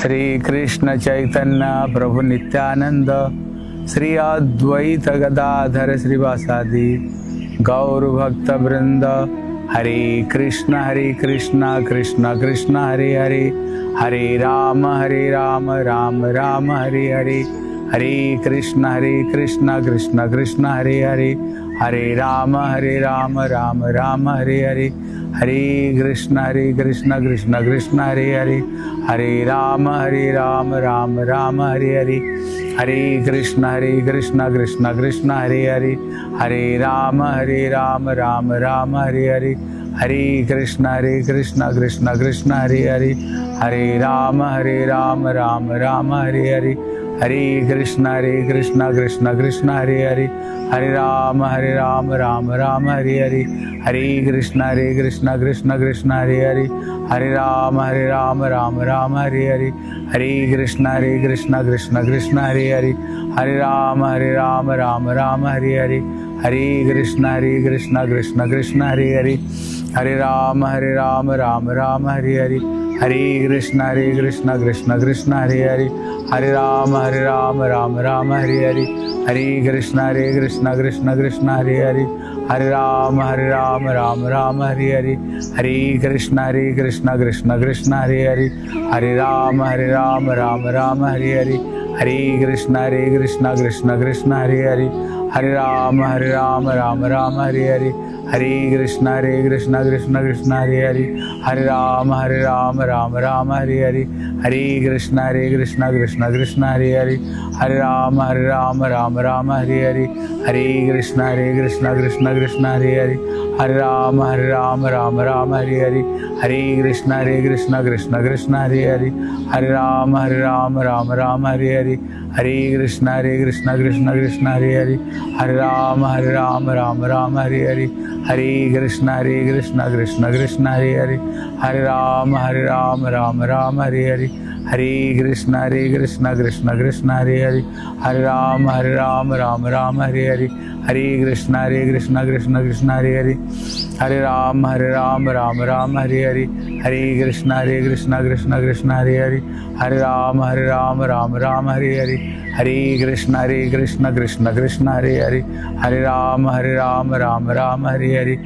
श्री कृष्ण चैतन्य प्रभु नित्यानंद, श्री अद्वैत गदाधर श्रीवासादि गौर भक्त वृंद। हरे कृष्ण कृष्ण कृष्ण हरे हरे, हरे राम राम राम हरे हरे। हरे कृष्ण कृष्ण कृष्ण हरे हरे, हरे राम राम राम हरे हरे। हरे कृष्ण कृष्ण कृष्ण हरे हरे, हरे राम राम राम हरे हरे। हरे कृष्ण कृष्ण कृष्ण हरे हरे, हरे राम राम राम हरे हरे। हरे कृष्ण कृष्ण कृष्ण हरे हरे, हरे राम राम राम हरे हरे। हरे कृष्ण कृष्ण कृष्ण हरे हरे, हरे राम राम राम हरे हरे। हरे कृष्ण कृष्ण कृष्ण हरे हरे, हरे राम राम राम हरे हरे। हरे कृष्ण कृष्ण कृष्ण हरे हरे, हरे राम राम राम हरे हरे। हरे कृष्ण कृष्ण कृष्ण हरे हरे, हरे राम राम राम हरे हरे। हरे कृष्ण कृष्ण कृष्ण हरे हरे, हरे राम राम राम हरे हरे। हरे कृष्ण कृष्ण कृष्ण हरे हरे, हरे राम राम राम हरे हरे। हरे कृष्ण कृष्ण कृष्ण हरे हरे, हरे राम राम राम हरे हरे। हरे कृष्ण कृष्ण कृष्ण हरे हरे, हरे राम राम राम हरे हरे। हरे कृष्ण कृष्ण कृष्ण हरे हरे, हरे राम राम राम हरे हरे। हरे कृष्ण कृष्ण कृष्ण हरे हरे, हरे राम राम राम हरे हरे। हरे कृष्ण कृष्ण कृष्ण हरे हरे, हरे राम राम राम हरे हरे। हरे कृष्ण कृष्ण कृष्ण हरे हरे, हरे राम राम राम हरे हरे। हरे कृष्ण कृष्ण कृष्ण हरे हरे, हरे राम राम राम हरे हरे। हरे कृष्ण कृष्ण कृष्ण हरे हरे, हरे राम राम राम हरे हरे। हरे कृष्ण कृष्ण कृष्ण हरे हरे, हरे राम राम राम हरे हरे। हरे कृष्ण कृष्ण कृष्ण हरे हरे, हरे राम राम राम हरे हरे। हरे कृष्ण कृष्ण कृष्ण हरे हरे, हरे राम राम राम हरे हरे। हरे कृष्ण कृष्ण कृष्ण हरे हरे, हरे राम राम राम हरे हरे। हरे कृष्ण कृष्ण कृष्ण हरे हरे, हरे राम राम राम हरे हरे। हरे कृष्ण कृष्ण कृष्ण हरे हरे, हरे राम राम राम हरे हरे। हरे कृष्ण कृष्ण कृष्ण हरे हरे, हरे राम राम राम हरे हरे। हरे कृष्ण कृष्ण कृष्ण हरे हरे, हरे राम राम राम हरे हरे। हरे कृष्ण कृष्ण कृष्ण हरे हरे, हरे राम राम राम हरे हरे।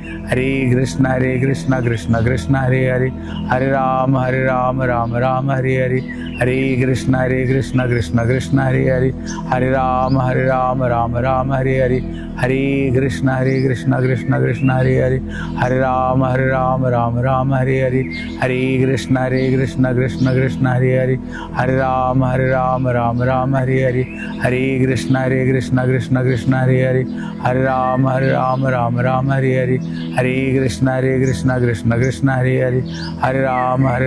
हरे कृष्ण कृष्ण कृष्ण हरे हरे, हरे राम राम राम हरे हरे। हरे कृष्ण कृष्ण कृष्ण हरे हरे, हरे राम राम राम हरे हरे। हरे कृष्ण कृष्ण कृष्ण हरे हरे, हरे राम राम राम हरे हरे। हरे कृष्ण कृष्ण कृष्ण हरे हरे, हरे राम राम राम हरे हरे। हरे कृष्ण कृष्ण कृष्ण हरे हरे, हरे राम राम राम हरे हरे। हरे कृष्ण कृष्ण कृष्ण हरे हरे, हरे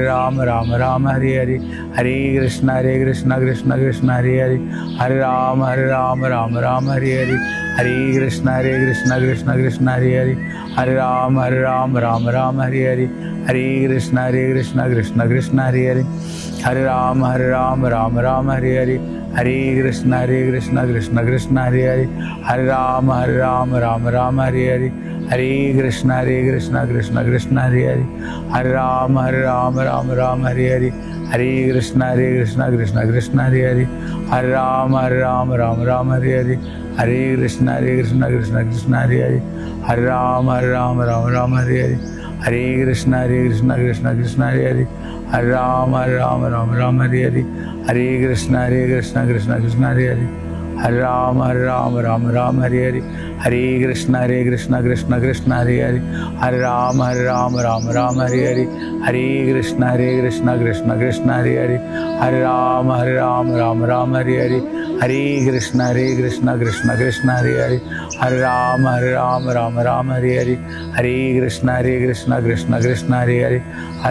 राम राम राम हरे हरे। हरे कृष्ण कृष्ण कृष्ण हरे हरे, हरे राम राम राम हरे हरे। हरे कृष्ण कृष्ण कृष्ण हरे हरे, हरे राम राम राम हरे हरे। हरे कृष्ण कृष्ण कृष्ण हरे हरे, हरे राम राम राम हरे हरे। हरे कृष्ण कृष्ण कृष्ण हरे हरे, हरे राम राम राम हरे हरे। हरे कृष्ण कृष्ण कृष्ण हरे हरे, हरे राम राम राम हरे हरे। हरे कृष्ण कृष्ण कृष्ण हरे हरे, हरे राम राम राम हरे हरे। हरे कृष्ण कृष्ण कृष्ण हरे हरे, हरे राम राम राम हरे हरे। हरे कृष्ण कृष्ण कृष्ण हरे हरे,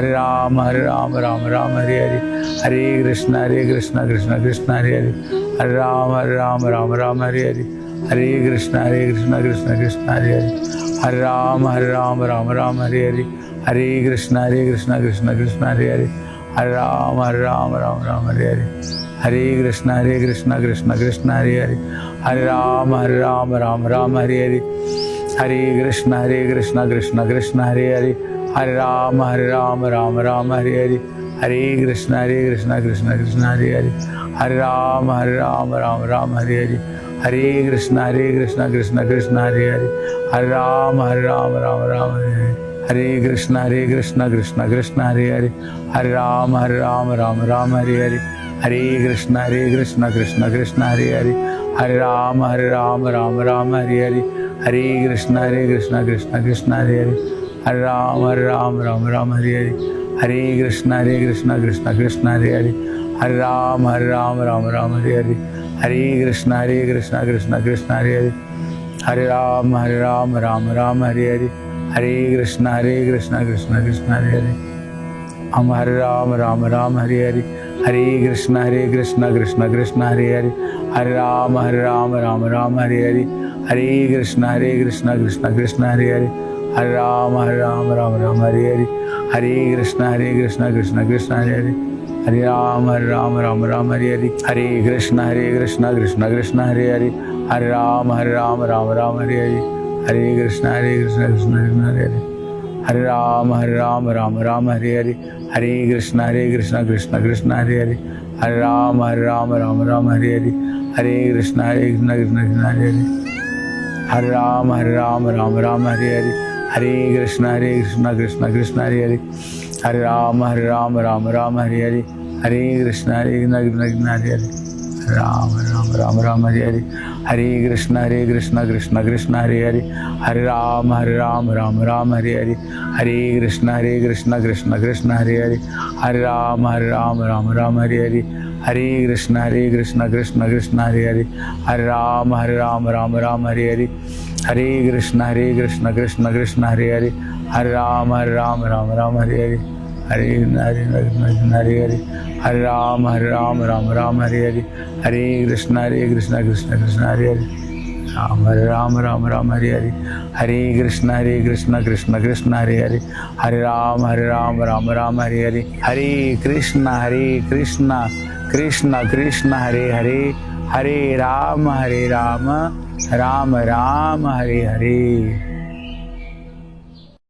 हरे राम राम राम हरे हरे। हरे कृष्ण कृष्ण कृष्ण हरे हरे, हरे राम राम राम हरे हरे। हरे कृष्ण कृष्ण कृष्ण हरे हरे, हरे राम राम राम हरे हरे। हरे कृष्ण कृष्ण कृष्ण हरे हरे, हरे राम राम राम हरे हरे। हरे कृष्ण कृष्ण कृष्ण हरे हरे, हरे राम राम राम हरे हरे। हरे कृष्ण कृष्ण कृष्ण हरे हरे, हरे राम राम राम हरे हरे। हरे कृष्ण कृष्ण कृष्ण हरे हरे, हरे राम राम राम हरे हरे, हरे कृष्ण कृष्ण कृष्ण हरे हरे, हरे राम राम राम हरे हरे, हरे कृष्ण कृष्ण कृष्ण हरे हरे, हरे राम राम हरे हरे, हरे कृष्ण कृष्ण कृष्ण हरे हरे, हरे राम राम हरे हरे, हरे कृष्ण कृष्ण कृष्ण हरे हरे, हरे राम राम हरे हरे, हरे कृष्ण कृष्ण कृष्ण हरे हरे, हरे राम राम हरे हरे, हरे कृष्ण कृष्ण कृष्ण हरे हरे, हरे राम राम हरे हरे, हरे कृष्ण कृष्ण कृष्ण हरे हरे, हम हरे राम राम हरे हरे, हरे कृष्ण कृष्ण कृष्ण हरे हरे, हरे राम राम हरे हरे, हरे कृष्ण कृष्ण कृष्ण हरे हरे, हरे राम राम हरे हरे, हरे कृष्ण कृष्ण कृष्ण हरे हरे, हरे राम राम हरे हरे, हरे कृष्ण कृष्ण कृष्ण हरे हरे, हरे राम राम हरे हरे, हरे कृष्ण कृष्ण कृष्ण हरे हरे, हरे राम राम हरे हरे, हरे कृष्ण कृष्ण कृष्ण हरे हरे, हरे राम राम हरे हरे, हरे कृष्ण कृष्ण कृष्ण हरे हरे, हरे राम राम हरे हरे, हरे कृष्ण कृष्ण कृष्ण हरे हरे, हरे राम राम हरे हरे, हरे कृष्ण कृष्ण हरे हरे, राम हरे हरे, हरे कृष्ण कृष्ण कृष्ण हरे हरे, हरे राम राम हरे हरे, हरे कृष्ण कृष्ण कृष्ण हरे हरे, हरे राम राम हरे हरे, हरे कृष्ण कृष्ण कृष्ण हरे हरे, हरे राम राम हरे हरे, हरे कृष्ण कृष्ण कृष्ण हरे हरे, हरे राम राम हरे हरे, हरे कृष्ण हरे हरे, हरे राम राम हरे हरे, हरे कृष्ण कृष्ण कृष्ण हरे हरे, राम राम हरे हरे, हरे कृष्ण कृष्ण कृष्ण हरे हरे, हरे राम राम हरे हरे, हरे कृष्ण कृष्ण कृष्ण हरे हरे, हरे राम राम राम हरे हरे।